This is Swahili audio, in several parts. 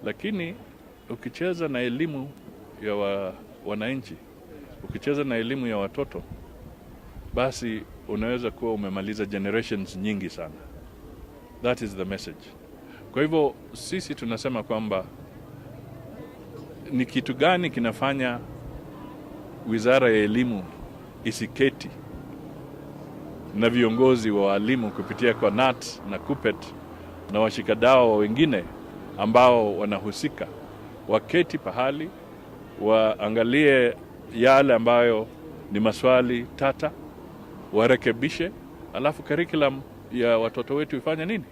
Lakini ukicheza na elimu ya wananchi, ukicheza na elimu ya watoto, basi unaweza kuwa umemaliza generations nyingi sana. That is the message. Kwa hivyo sisi tunasema kwamba ni kitu gani kinafanya Wizara ya Elimu isiketi na viongozi wa walimu kupitia kwa KNUT na KUPPET na washikadau wengine ambao wanahusika, waketi pahali, waangalie yale ambayo ni maswali tata, warekebishe, alafu curriculum ya watoto wetu ifanye nini?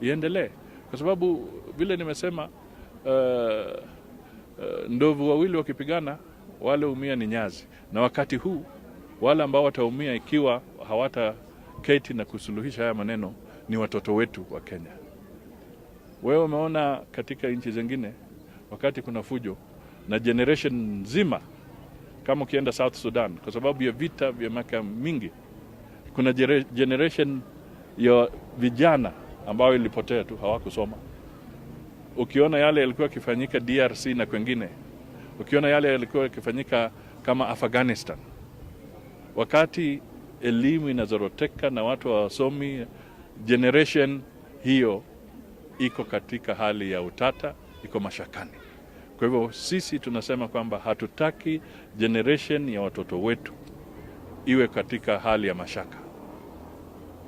Iendelee. Kwa sababu vile nimesema, ndovu wawili wakipigana, wale umia ni nyazi. Na wakati huu wale ambao wataumia ikiwa hawataketi na kusuluhisha haya maneno ni watoto wetu wa Kenya. Wewe umeona katika nchi zingine wakati kuna fujo na generation nzima, kama ukienda South Sudan, kwa sababu ya vita vya miaka mingi, kuna generation ya vijana ambao ilipotea tu, hawakusoma. Ukiona yale yalikuwa yakifanyika DRC na kwengine, ukiona yale yalikuwa yakifanyika kama Afghanistan, wakati elimu inazoroteka na watu hawasomi, generation hiyo iko katika hali ya utata, iko mashakani. Kwa hivyo sisi tunasema kwamba hatutaki generation ya watoto wetu iwe katika hali ya mashaka.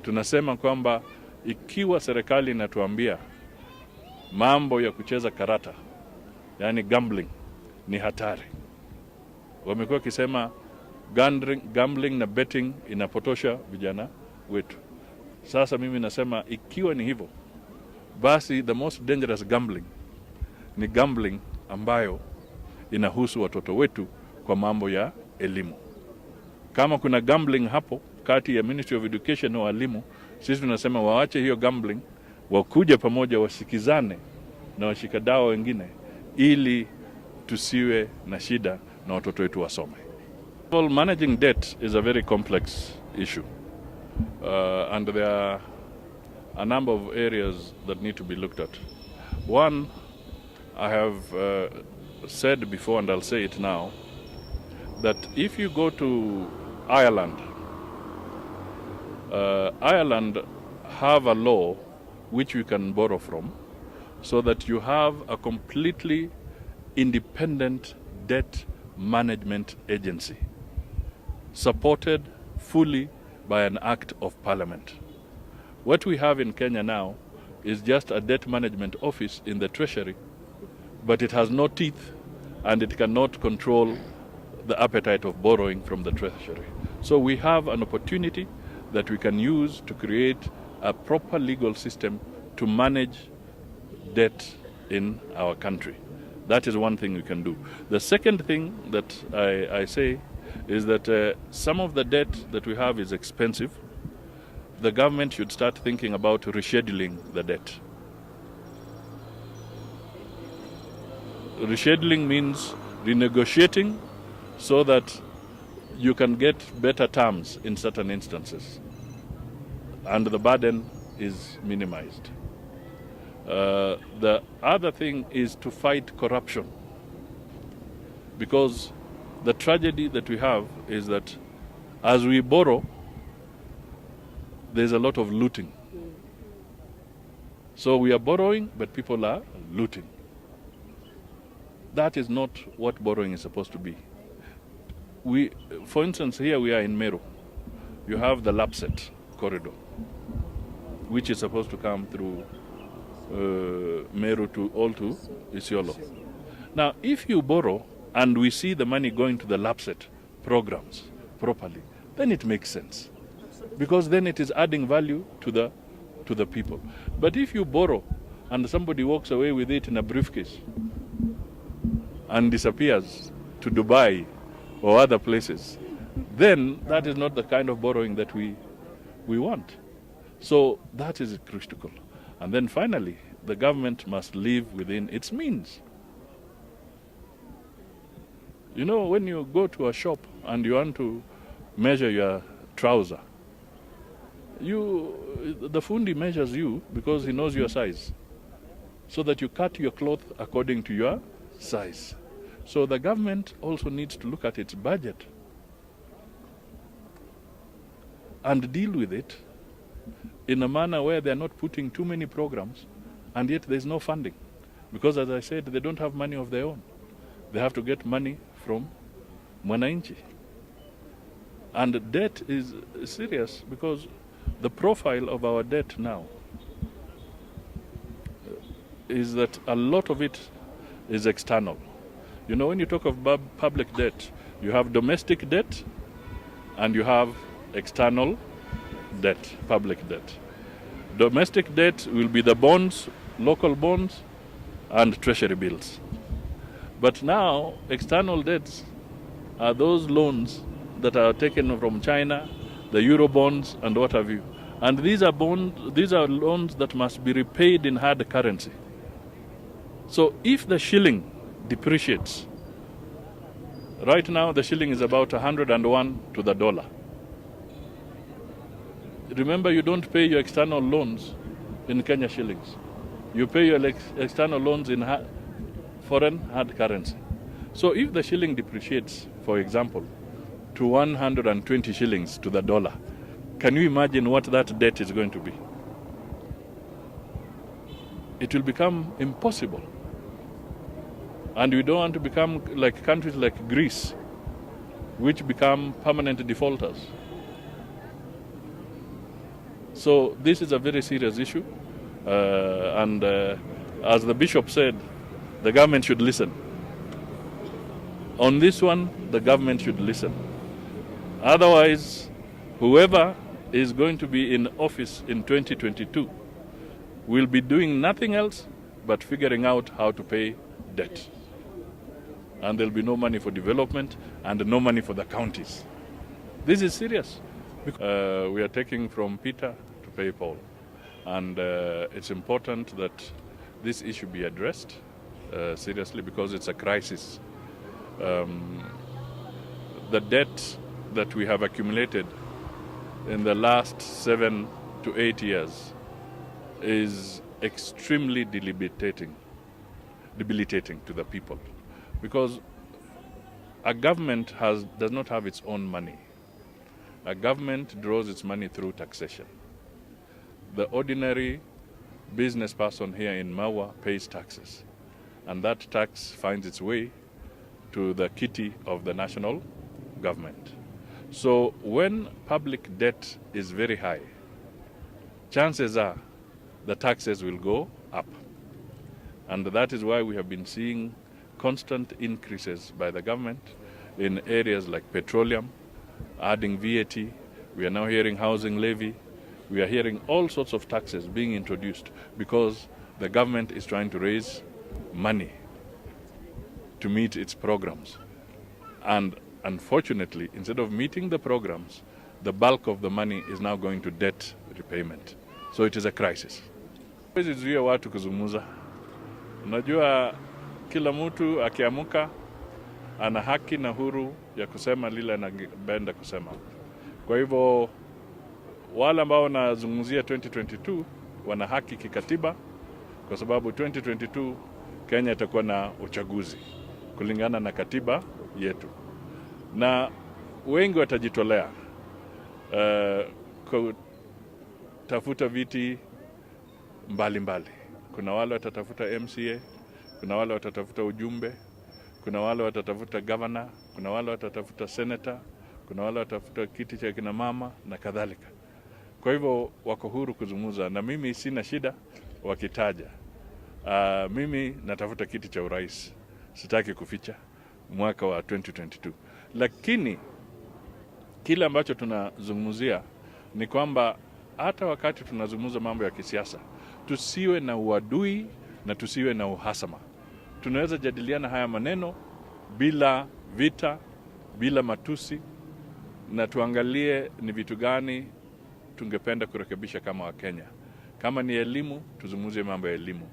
Tunasema kwamba ikiwa serikali inatuambia mambo ya kucheza karata, yani gambling, ni hatari. Wamekuwa wakisema gambling na betting inapotosha vijana wetu. Sasa mimi nasema ikiwa ni hivyo, basi the most dangerous gambling ni gambling ambayo inahusu watoto wetu kwa mambo ya elimu. Kama kuna gambling hapo kati ya Ministry of Education na walimu, sisi tunasema waache hiyo gambling, wakuje pamoja, wasikizane na washikadau wengine, ili tusiwe na shida na watoto wetu wasome. Well, managing debt is a very complex issue, and there are a number of areas that need to be looked at. One, I have said before, and I'll say it now, that if you go to Ireland, Ireland have a law which we can borrow from, so that you have a completely independent debt management agency, supported fully by an act of parliament. What we have in Kenya now is just a debt management office in the treasury, but it has no teeth and it cannot control the appetite of borrowing from the treasury. So we have an opportunity that we can use to create a proper legal system to manage debt in our country. That is one thing we can do. The second thing that I say is that some of the debt that we have is expensive. The government should start thinking about rescheduling the debt. Rescheduling means renegotiating so that you can get better terms in certain instances, and the burden is minimized. The other thing is to fight corruption, because the tragedy that we have is that as we borrow, there's a lot of looting. So we are borrowing, but people are looting. That is not what borrowing is supposed to be. For instance, here we are in Meru. You have the Lapset corridor, which is supposed to come through Meru to Isiolo. Now, if you borrow and we see the money going to the Lapset programs properly, then it makes sense, because then it is adding value to the people. But if you borrow and somebody walks away with it in a briefcase and disappears to Dubai or other places, then that is not the kind of borrowing that we want. So that is critical. And then finally, the government must live within its means. You know, when you go to a shop and you want to measure your trouser, the fundi measures you because he knows your size. so that you cut your cloth according to your size. So the government also needs to look at its budget and deal with it in a manner where they're not putting too many programs and yet there's no funding. Because as I said, they don't have money of their own. They have to get money from Mwananchi. And debt is serious because the profile of our debt now is that a lot of it is external. You know, when you talk of public debt, you have domestic debt and you have external debt, public debt. Domestic debt will be the bonds, local bonds, and treasury bills. But now, external debts are those loans that are taken from China, the Euro bonds, and what have you. And these are loans that must be repaid in hard currency. So if the shilling depreciates, right now the shilling is about 101 to the dollar. Remember, you don't pay your external loans in Kenya shillings. You pay your external loans in foreign hard currency. So if the shilling depreciates, for example, to 120 shillings to the dollar, can you imagine what that debt is going to be? It will become impossible. And we don't want to become like countries like Greece, which become permanent defaulters. So this is a very serious issue. And as the bishop said, the government should listen. On this one, the government should listen. Otherwise, whoever is going to be in office in 2022 will be doing nothing else but figuring out how to pay debt. And there'll be no money for development and no money for the counties. This is serious. We are taking from Peter to pay Paul. And it's important that this issue be addressed seriously because it's a crisis. The debt that we have accumulated in the last 7 to 8 years is extremely debilitating to the people. Because a government does not have its own money. A government draws its money through taxation. The ordinary business person here in Mawa pays taxes, and that tax finds its way to the kitty of the national government. So when public debt is very high, chances are the taxes will go up. And that is why we have been seeing constant increases by the government in areas like petroleum, adding VAT. We are now hearing housing levy. We are hearing all sorts of taxes being introduced because the government is trying to raise money to meet its programs. And unfortunately, instead of meeting the programs, the bulk of the money is now going to debt repayment. So it is a crisis. Zuia watu kuzungumza. Unajua kila mtu akiamuka ana haki na huru ya kusema lile anapenda kusema. Kwa hivyo wale ambao wanazungumzia 2022 wana haki kikatiba kwa sababu 2022 Kenya itakuwa na uchaguzi kulingana na katiba yetu. Na wengi watajitolea kutafuta viti mbalimbali. Kuna wale watatafuta MCA, kuna wale watatafuta ujumbe, kuna wale watatafuta governor, kuna wale watatafuta senator, kuna wale watatafuta kiti cha kina mama na kadhalika. Kwa hivyo wako huru kuzungumza na mimi sina shida wakitaja. Mimi natafuta kiti cha urais. Sitaki kuficha mwaka wa 2022. Lakini kile ambacho tunazungumzia ni kwamba hata wakati tunazungumza mambo ya kisiasa, tusiwe na uadui na tusiwe na uhasama. Tunaweza jadiliana haya maneno bila vita, bila matusi, na tuangalie ni vitu gani tungependa kurekebisha kama Wakenya. Kama ni elimu, tuzungumzie mambo ya elimu.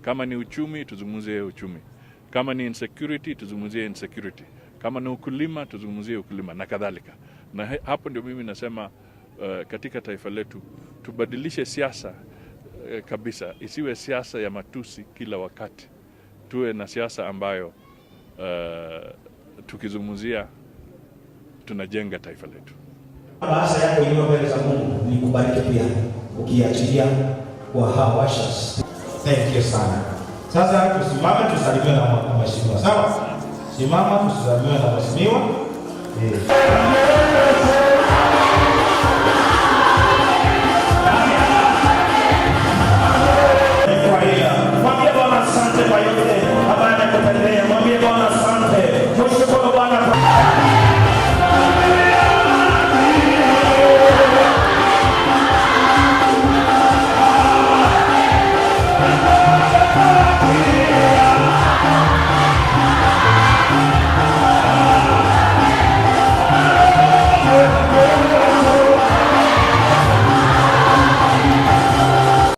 Kama ni uchumi, tuzungumzie uchumi. Kama ni insecurity, tuzungumzie insecurity. Kama ni ukulima, tuzungumzie ukulima na kadhalika. Na hapo ndio mimi nasema katika taifa letu tubadilishe siasa kabisa isiwe siasa ya matusi kila wakati. Tuwe na siasa ambayo tukizungumzia tunajenga taifa letu. Bahasa yako iliyo mbele za Mungu ni kubariki pia ukiachilia kwa hawashas. Thank you sana. Sasa tusimame tusalimiwe na mheshimiwa. Sawa? Simama tusalimiwe na mheshimiwa.